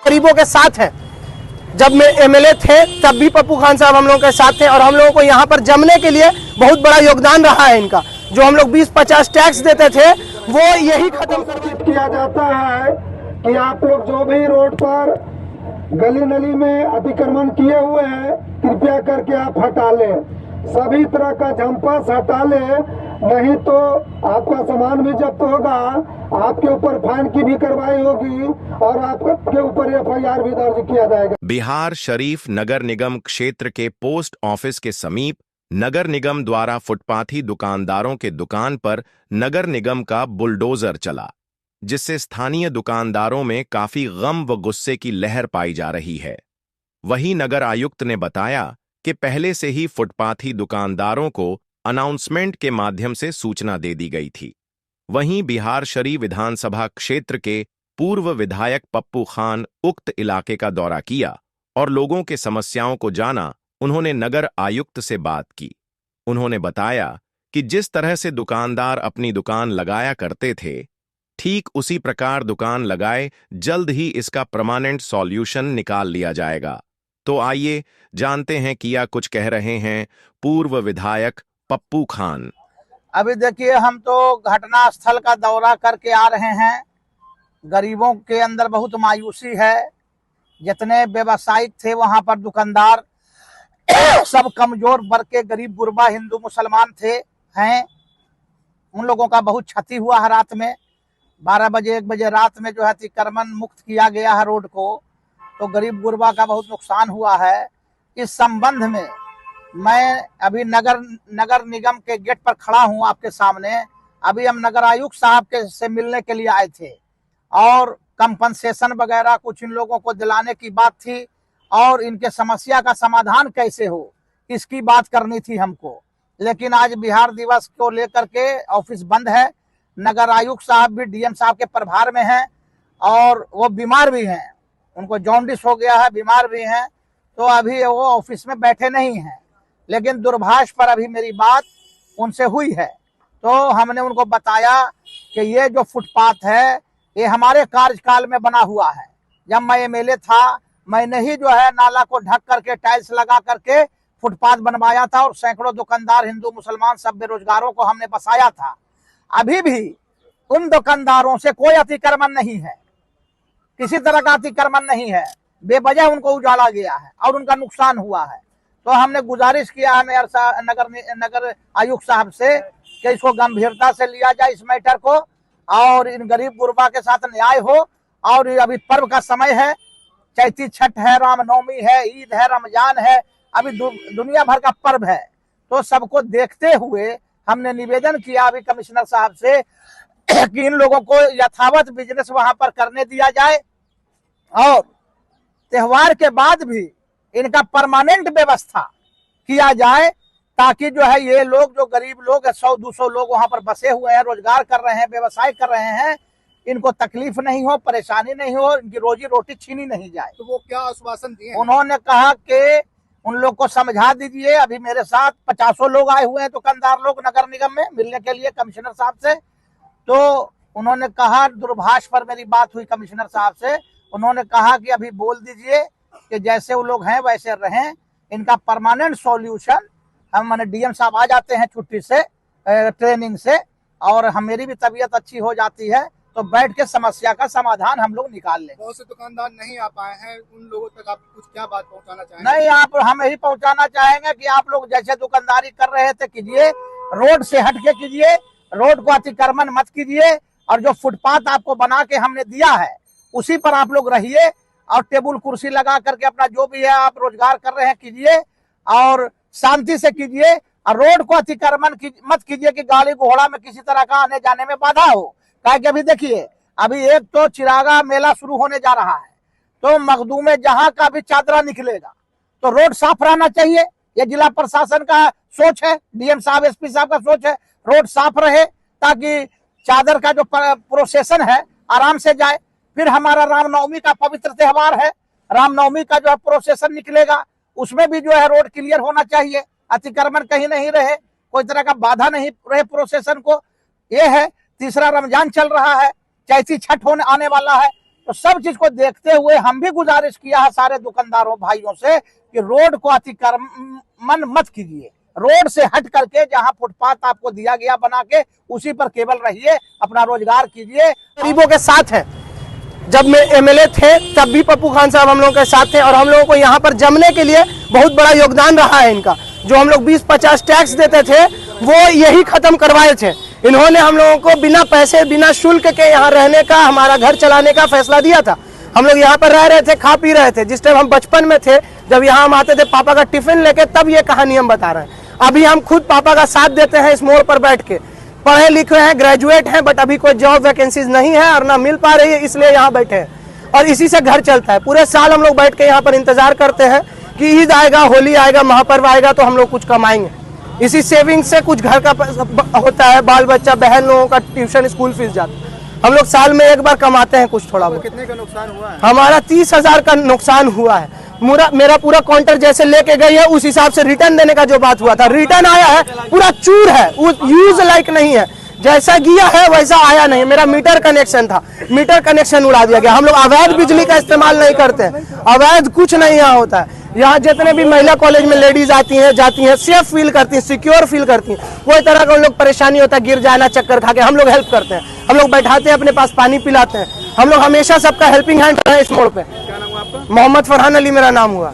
गरीबों के साथ है। जब मैं एमएलए थे तब भी पप्पू खान साहब हम लोगों के साथ थे और हम लोगों को यहाँ पर जमने के लिए बहुत बड़ा योगदान रहा है इनका। जो हम लोग 20-50 टैक्स देते थे वो यही खत्म किया जाता है कि आप लोग जो भी रोड पर गली नली में अतिक्रमण किए हुए हैं कृपया करके आप हटा लें, सभी तरह का झंपस हटा लें, नहीं तो आपका सामान भी जब्त होगा, आपके ऊपर फाइन की भी कार्रवाई होगी और आपके ऊपर एफआईआर भी दर्ज किया जाएगा। बिहार शरीफ नगर निगम क्षेत्र के पोस्ट ऑफिस के समीप नगर निगम द्वारा फुटपाथी दुकानदारों के दुकान पर नगर निगम का बुलडोजर चला, जिससे स्थानीय दुकानदारों में काफी गम व गुस्से की लहर पाई जा रही है। वहीं नगर आयुक्त ने बताया कि पहले से ही फुटपाथी दुकानदारों को अनाउंसमेंट के माध्यम से सूचना दे दी गई थी। वहीं बिहार शरीफ विधानसभा क्षेत्र के पूर्व विधायक पप्पू खान उक्त इलाके का दौरा किया और लोगों के समस्याओं को जाना। उन्होंने नगर आयुक्त से बात की। उन्होंने बताया कि जिस तरह से दुकानदार अपनी दुकान लगाया करते थे, ठीक उसी प्रकार दुकान लगाए, जल्द ही इसका परमानेंट सॉल्यूशन निकाल लिया जाएगा। तो आइए जानते हैं किया कुछ कह रहे हैं पूर्व विधायक पप्पू खान। अभी देखिए, हम तो घटना स्थल का दौरा करके आ रहे हैं। गरीबों के अंदर बहुत मायूसी है। जितने व्यवसायिक थे वहां पर दुकानदार सब कमजोर वर्ग के गरीब गुरबा हिंदू मुसलमान थे हैं। उन लोगों का बहुत क्षति हुआ है। रात में 12 बजे 1 बजे रात में जो है अतिक्रमण मुक्त किया गया है रोड को, तो गरीब गुरबा का बहुत नुकसान हुआ है। इस संबंध में मैं अभी नगर निगम के गेट पर खड़ा हूं आपके सामने। अभी हम नगर आयुक्त साहब के से मिलने के लिए आए थे और कंपनसेशन वगैरह कुछ इन लोगों को दिलाने की बात थी और इनके समस्या का समाधान कैसे हो इसकी बात करनी थी हमको। लेकिन आज बिहार दिवस को लेकर के ऑफिस बंद है। नगर आयुक्त साहब भी डीएम साहब के प्रभार में हैं और वो बीमार भी हैं, उनको जॉन्डिस हो गया है, बीमार भी हैं, तो अभी वो ऑफिस में बैठे नहीं हैं। लेकिन दुर्भाग्य पर अभी मेरी बात उनसे हुई है, तो हमने उनको बताया कि ये जो फुटपाथ है ये हमारे कार्यकाल में बना हुआ है। जब मैं एमएलए था मैंने ही जो है नाला को ढक करके टाइल्स लगा करके फुटपाथ बनवाया था और सैकड़ों दुकानदार हिंदू मुसलमान सब बेरोजगारों को हमने बसाया था। अभी भी उन दुकानदारों से कोई अतिक्रमण नहीं है, किसी तरह का अतिक्रमण नहीं है। बेवजह उनको उजाड़ा गया है और उनका नुकसान हुआ है। तो हमने गुजारिश किया है मेयर नगर आयुक्त साहब से कि इसको गंभीरता से लिया जाए इस मैटर को और इन गरीब गुरबा के साथ न्याय हो। और अभी पर्व का समय है, चैती छठ है, रामनवमी है, ईद है, रमजान है, अभी दुनिया भर का पर्व है। तो सबको देखते हुए हमने निवेदन किया अभी कमिश्नर साहब से कि इन लोगों को यथावत बिजनेस वहां पर करने दिया जाए और त्योहार के बाद भी इनका परमानेंट व्यवस्था किया जाए, ताकि जो है ये लोग जो गरीब लोग 100-200 लोग वहां पर बसे हुए हैं, रोजगार कर रहे हैं, व्यवसाय कर रहे हैं, इनको तकलीफ नहीं हो, परेशानी नहीं हो, इनकी रोजी रोटी छीनी नहीं जाए। तो वो क्या आश्वासन दिए? उन्होंने कहा कि उन लोग को समझा दीजिए। अभी मेरे साथ 50 लोग आए हुए हैं दुकानदार लोग नगर निगम में मिलने के लिए कमिश्नर साहब से। तो उन्होंने कहा, दुर्भाष पर मेरी बात हुई कमिश्नर साहब से, उन्होंने कहा कि अभी बोल दीजिए कि जैसे वो लोग हैं वैसे रहें, इनका परमानेंट सॉल्यूशन हम माने डीएम साहब आ जाते हैं छुट्टी से ट्रेनिंग से और मेरी भी तबीयत अच्छी हो जाती है, तो बैठ के समस्या का समाधान हम लोग निकाल लें। बहुत से दुकानदार नहीं आ पाए हैं, उन लोगों तक आप कुछ क्या बात पहुंचाना चाहेंगे? नहीं, आप हम यही पहुंचाना चाहेंगे कि आप लोग जैसे दुकानदारी कर रहे थे कीजिए, रोड से हट के कीजिए, रोड को अतिक्रमण मत कीजिए और जो फुटपाथ आपको बना के हमने दिया है उसी पर आप लोग रहिए और टेबल कुर्सी लगा करके अपना जो भी है आप रोजगार कर रहे हैं कीजिए और शांति से कीजिए। और रोड को अतिक्रमण मत कीजिए कि गाड़ी घोड़ा में किसी तरह का आने जाने में बाधा हो। क्या कि अभी देखिए, अभी एक तो चिरागा मेला शुरू होने जा रहा है, तो मखदूम में जहां का भी चादरा निकलेगा तो रोड साफ रहना चाहिए। ये जिला प्रशासन का सोच है, डीएम साहब एसपी साहब का सोच है, रोड साफ रहे ताकि चादर का जो प्रोसेसन है आराम से जाए। फिर हमारा रामनवमी का पवित्र त्योहार है, रामनवमी का जो है प्रोसेसन निकलेगा, उसमें भी जो है रोड क्लियर होना चाहिए, अतिक्रमण कहीं नहीं रहे, कोई तरह का बाधा नहीं रहे प्रोसेसन को। ये है। तीसरा, रमजान चल रहा है, चैती छठ होने आने वाला है, तो सब चीज को देखते हुए हम भी गुजारिश किया है सारे दुकानदारों भाइयों से कि रोड को अतिक्रमण मत कीजिए, रोड से हट करके जहां फुटपाथ आपको दिया गया बना के उसी पर केवल रहिए, अपना रोजगार कीजिए। गरीबों के साथ है। जब में एमएलए थे तब भी पप्पू खान साहब हम लोगों के साथ थे और हम लोगों को यहाँ पर जमने के लिए बहुत बड़ा योगदान रहा है इनका। जो हम लोग 20-50 टैक्स देते थे वो यही खत्म करवाए थे। इन्होंने हम लोगों को बिना पैसे बिना शुल्क के यहाँ रहने का, हमारा घर चलाने का फैसला दिया था। हम लोग यहाँ पर रह रहे थे, खा पी रहे थे। जिस टाइम हम बचपन में थे, जब यहाँ हम आते थे पापा का टिफिन लेके, तब ये कहानी हम बता रहे हैं। अभी हम खुद पापा का साथ देते हैं इस मोड़ पर बैठ के। पढ़े लिखे हैं, ग्रेजुएट हैं, बट अभी कोई जॉब वैकेंसीज नहीं है और ना मिल पा रही है, इसलिए यहाँ बैठे हैं और इसी से घर चलता है। पूरे साल हम लोग बैठ के यहाँ पर इंतजार करते हैं कि ईद आएगा, होली आएगा, महापर्व आएगा तो हम लोग कुछ कमाएंगे। इसी सेविंग से कुछ घर का होता है, बाल बच्चा बहन लोगों का ट्यूशन स्कूल फीस जाता है। हम लोग साल में एक बार कमाते हैं कुछ थोड़ा बहुत। कितने का नुकसान हुआ है? हमारा 30,000 का नुकसान हुआ है। मेरा पूरा काउंटर जैसे लेके गई है उस हिसाब से रिटर्न देने का जो बात हुआ था, रिटर्न आया है पूरा चूर है, यूज लाइक नहीं है। जैसा गया है वैसा आया नहीं। मेरा मीटर कनेक्शन था, मीटर कनेक्शन उड़ा दिया गया। हम लोग अवैध बिजली का इस्तेमाल नहीं करते हैं, अवैध कुछ नहीं यहाँ होता है। यहाँ जितने भी महिला कॉलेज में लेडीज आती हैं, जाती हैं, सेफ फील करती हैं, सिक्योर फील करती हैं। कोई तरह का उन लोग परेशानी होता है, गिर जाना, चक्कर खा के, हम लोग हेल्प करते हैं। हम लोग बैठाते हैं, अपने पास पानी पिलाते हैं। हम लोग हमेशा सबका हेल्पिंग हैंड रहे इस मोड़ पे। क्या नाम हुआ आपका? मोहम्मद फरहान अली मेरा नाम हुआ।